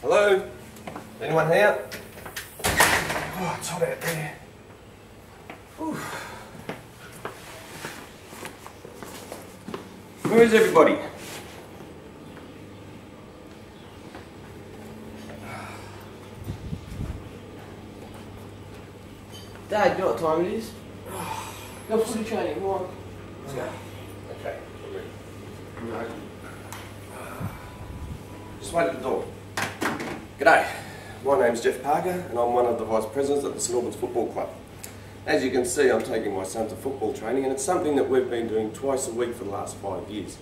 Hello? Anyone here? Oh, it's hot out there. Whew. Where is everybody? Dad, you know what time it is? Go for some training, come on. Let's go. Okay. No. Just wait at the door. G'day. My name's Jeff Parker and I'm one of the Vice Presidents at the St Albans Football Club. As you can see, I'm taking my son to football training, and it's something that we've been doing twice a week for the last 5 years.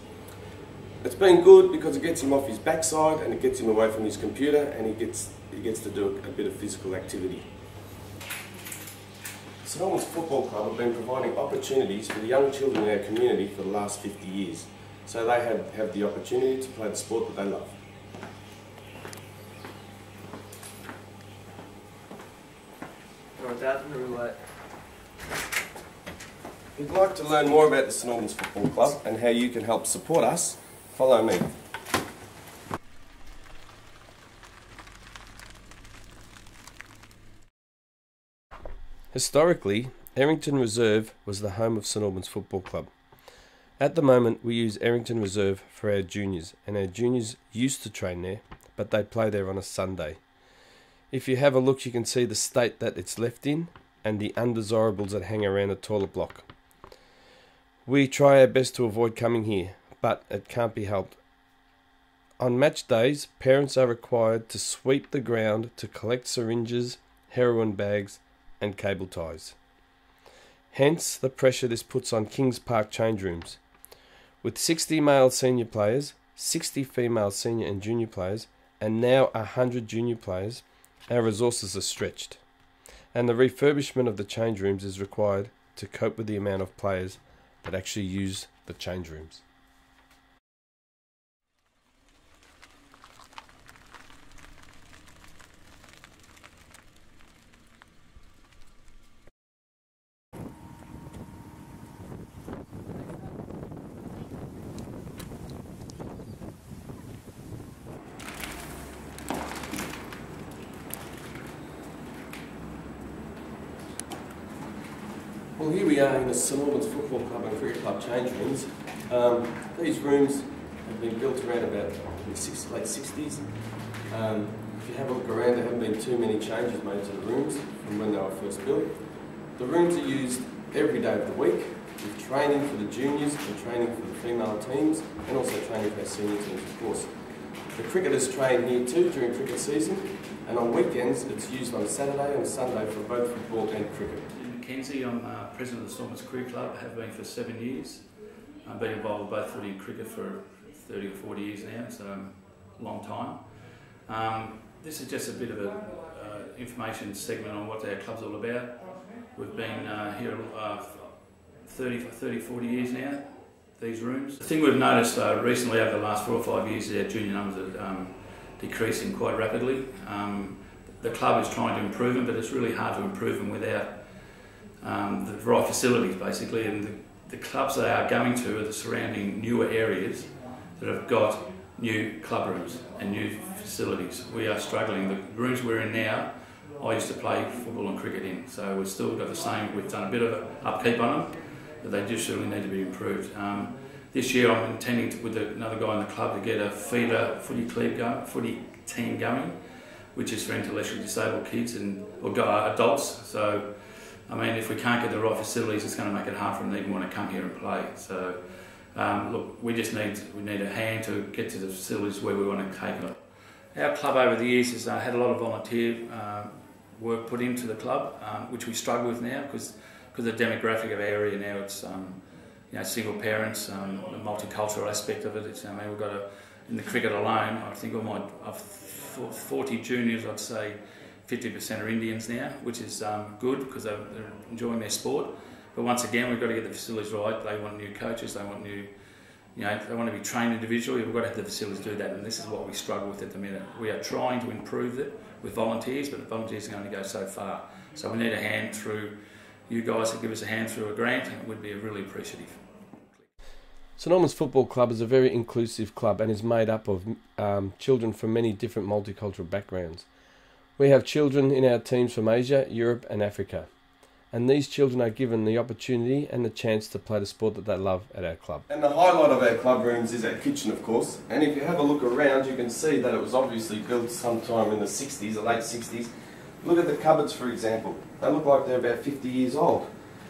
It's been good because it gets him off his backside and it gets him away from his computer, and he gets to do a bit of physical activity. The St Albans Football Club have been providing opportunities for the young children in our community for the last 50 years, so they have the opportunity to play the sport that they love. Alright Dad, I'm really late. If you'd like to learn more about the St Albans Football Club and how you can help support us, follow me. Historically, Errington Reserve was the home of St Albans Football Club. At the moment, we use Errington Reserve for our juniors, and our juniors used to train there, but they play there on a Sunday. If you have a look, you can see the state that it's left in and the undesirables that hang around the toilet block. We try our best to avoid coming here, but it can't be helped. On match days, parents are required to sweep the ground to collect syringes, heroin bags and cable ties. Hence the pressure this puts on Kings Park change rooms. With 60 male senior players, 60 female senior and junior players, and now 100 junior players, our resources are stretched, and the refurbishment of the change rooms is required to cope with the amount of players that actually use the change rooms. Well, here we are in the St Albans Football Club and Cricket Club change rooms. These rooms have been built around about the late 60s. If you have a look around, there haven't been too many changes made to the rooms from when they were first built. The rooms are used every day of the week, with training for the juniors and training for the female teams, and also training for our senior teams, of course. The cricketers train here too during cricket season, and on weekends it's used on Saturday and Sunday for both football and cricket. I'm president of the St Albans Cricket Club, have been for 7 years. I've been involved with both footy and cricket for 30 or 40 years now, so a long time. This is just a bit of an information segment on what our club's all about. We've been here 30, 40 years now, these rooms. The thing we've noticed recently over the last 4 or 5 years is our junior numbers are decreasing quite rapidly. The club is trying to improve them, but it's really hard to improve them without the right facilities, basically, and the clubs they are going to are the surrounding newer areas that have got new club rooms and new facilities. We are struggling. The rooms we're in now, I used to play football and cricket in, so we've still got the same. We've done a bit of upkeep on them, but they just really need to be improved. This year I'm intending to, with another guy in the club, to get a feeder footy team going, which is for intellectually disabled kids or adults. So I mean, if we can't get the right facilities, it's going to make it hard for them to even want to come here and play. So, look, we need a hand to get to the facilities where we want to take them. Our club over the years has had a lot of volunteer work put into the club, which we struggle with now because the demographic of our area now, it's single parents, the multicultural aspect of it. We've got in the cricket alone, I think of 40 juniors, I'd say 50% are Indians now, which is good because they're enjoying their sport. But once again, we've got to get the facilities right. They want new coaches, they want new, they want to be trained individually. We've got to have the facilities do that, and this is what we struggle with at the minute. We are trying to improve it with volunteers, but the volunteers can only go so far. So we need a hand through you guys to give us a hand through a grant, and we'd be really appreciative. St Albans Football Club is a very inclusive club and is made up of children from many different multicultural backgrounds. We have children in our teams from Asia, Europe and Africa, and these children are given the opportunity and the chance to play the sport that they love at our club. And the highlight of our club rooms is our kitchen, of course, and if you have a look around you can see that it was obviously built sometime in the 60s, the late 60s. Look at the cupboards, for example. They look like they're about 50 years old.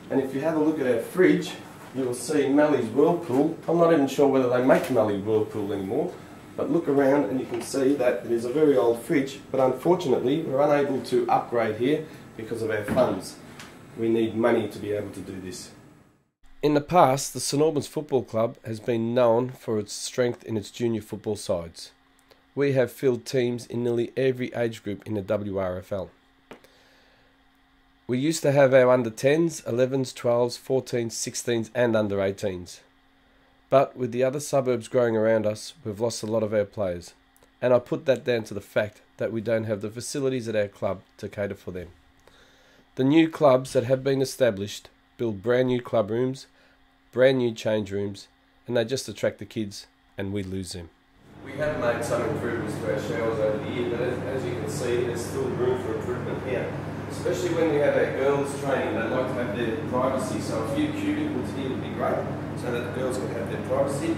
And if you have a look at our fridge, you will see Mally's Whirlpool. I'm not even sure whether they make Mally's Whirlpool anymore, but look around and you can see that it is a very old fridge, but unfortunately we're unable to upgrade here because of our funds. We need money to be able to do this. In the past, the St Albans Football Club has been known for its strength in its junior football sides. We have filled teams in nearly every age group in the WRFL. We used to have our under 10s, 11s, 12s, 14s, 16s and under 18s. But with the other suburbs growing around us, we've lost a lot of our players. And I put that down to the fact that we don't have the facilities at our club to cater for them. The new clubs that have been established build brand new club rooms, brand new change rooms, and they just attract the kids and we lose them. We have made some improvements to our showers over the year, but as you can see, there's still room for improvement here. Especially when we have our girls training, they like to have their privacy, so a few cubicles here would be great, so that the girls can have their privacy.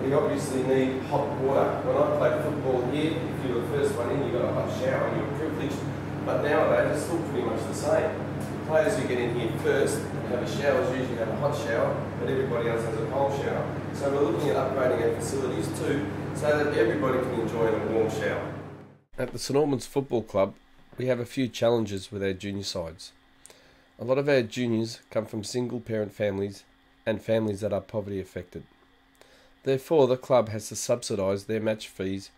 We obviously need hot water. When I played football here, if you were the first one in, you got a hot shower and you were privileged, but nowadays it's still pretty much the same. The players who get in here first and have a shower usually have a hot shower, but everybody else has a cold shower. So we're looking at upgrading our facilities too, so that everybody can enjoy a warm shower. At the St Albans Football Club, we have a few challenges with our junior sides. A lot of our juniors come from single parent families and families that are poverty affected. Therefore, the club has to subsidise their match fees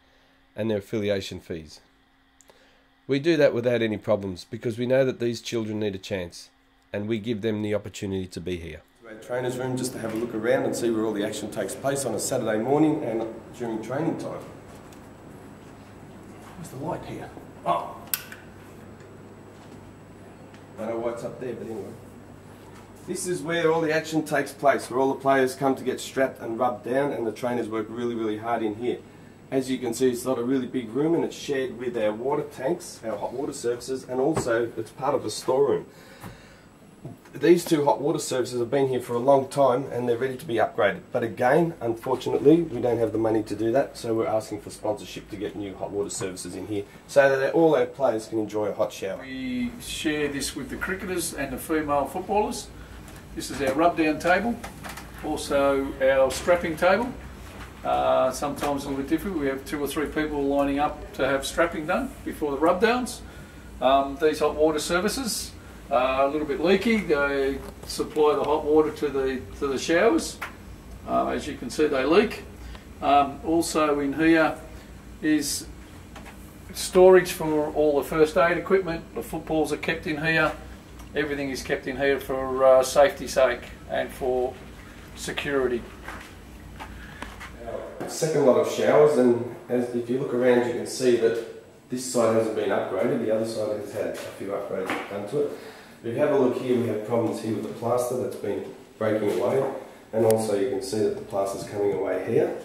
and their affiliation fees. We do that without any problems because we know that these children need a chance and we give them the opportunity to be here. Our trainer's room just to have a look around and see where all the action takes place on a Saturday morning and during training time. Where's the light here? Oh! I don't know what's up there, but anyway. This is where all the action takes place, where all the players come to get strapped and rubbed down and the trainers work really, really hard in here. As you can see, it's not a really big room and it's shared with our water tanks, our hot water services, and also it's part of a storeroom. These two hot water services have been here for a long time and they're ready to be upgraded. But again, unfortunately, we don't have the money to do that, so we're asking for sponsorship to get new hot water services in here so that all our players can enjoy a hot shower. We share this with the cricketers and the female footballers. This is our rub-down table, also our strapping table. Sometimes a little bit different. We have 2 or 3 people lining up to have strapping done before the rub-downs. These hot water services are a little bit leaky. They supply the hot water to the showers. As you can see, they leak. Also in here is storage for all the first aid equipment. The footballs are kept in here. Everything is kept in here for safety's sake and for security. Second lot of showers, and if you look around you can see that this side hasn't been upgraded, the other side has had a few upgrades done to it. If you have a look here, we have problems here with the plaster that's been breaking away, and also you can see that the plaster's coming away here.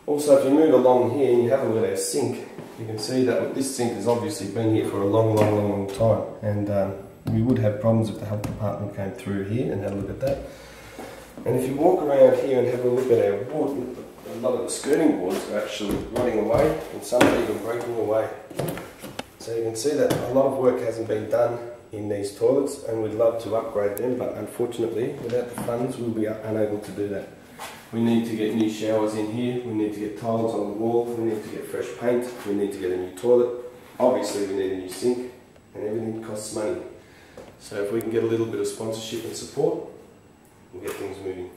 Also, if you move along here and you have a look at our sink, you can see that this sink has obviously been here for a long time, and we would have problems if the health department came through here and had a look at that. And if you walk around here and have a look at our wood, a lot of the skirting boards are actually rotting away and some are even breaking away. So you can see that a lot of work hasn't been done in these toilets and we'd love to upgrade them, but unfortunately without the funds we'll be unable to do that. We need to get new showers in here, we need to get tiles on the wall, we need to get fresh paint, we need to get a new toilet, obviously we need a new sink, and everything costs money. So if we can get a little bit of sponsorship and support, we'll get things moving.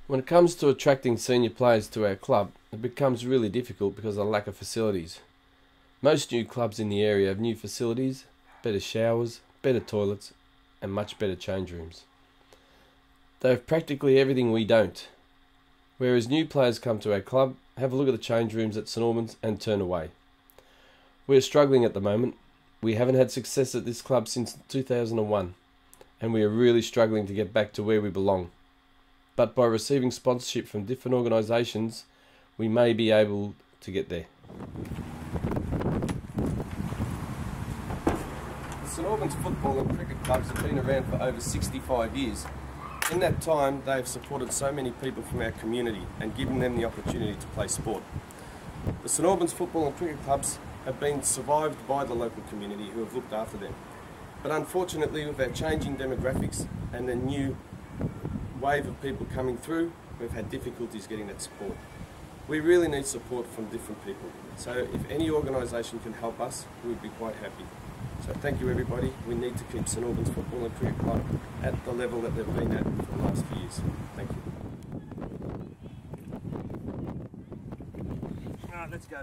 When it comes to attracting senior players to our club, it becomes really difficult because of the lack of facilities. Most new clubs in the area have new facilities, better showers, better toilets, and much better change rooms. They have practically everything we don't. Whereas new players come to our club, have a look at the change rooms at St Albans and turn away. We are struggling at the moment. We haven't had success at this club since 2001, and we are really struggling to get back to where we belong. but by receiving sponsorship from different organisations, we may be able to get there. The St Albans Football and Cricket Clubs have been around for over 65 years. In that time, they have supported so many people from our community and given them the opportunity to play sport. The St Albans Football and Cricket Clubs have been survived by the local community who have looked after them. But unfortunately, with our changing demographics and the new wave of people coming through, we've had difficulties getting that support. We really need support from different people. So if any organisation can help us, we'd be quite happy. So thank you everybody. We need to keep St Albans Football and Cricket Club at the level that they've been at for the last few years. Thank you. Alright, let's go.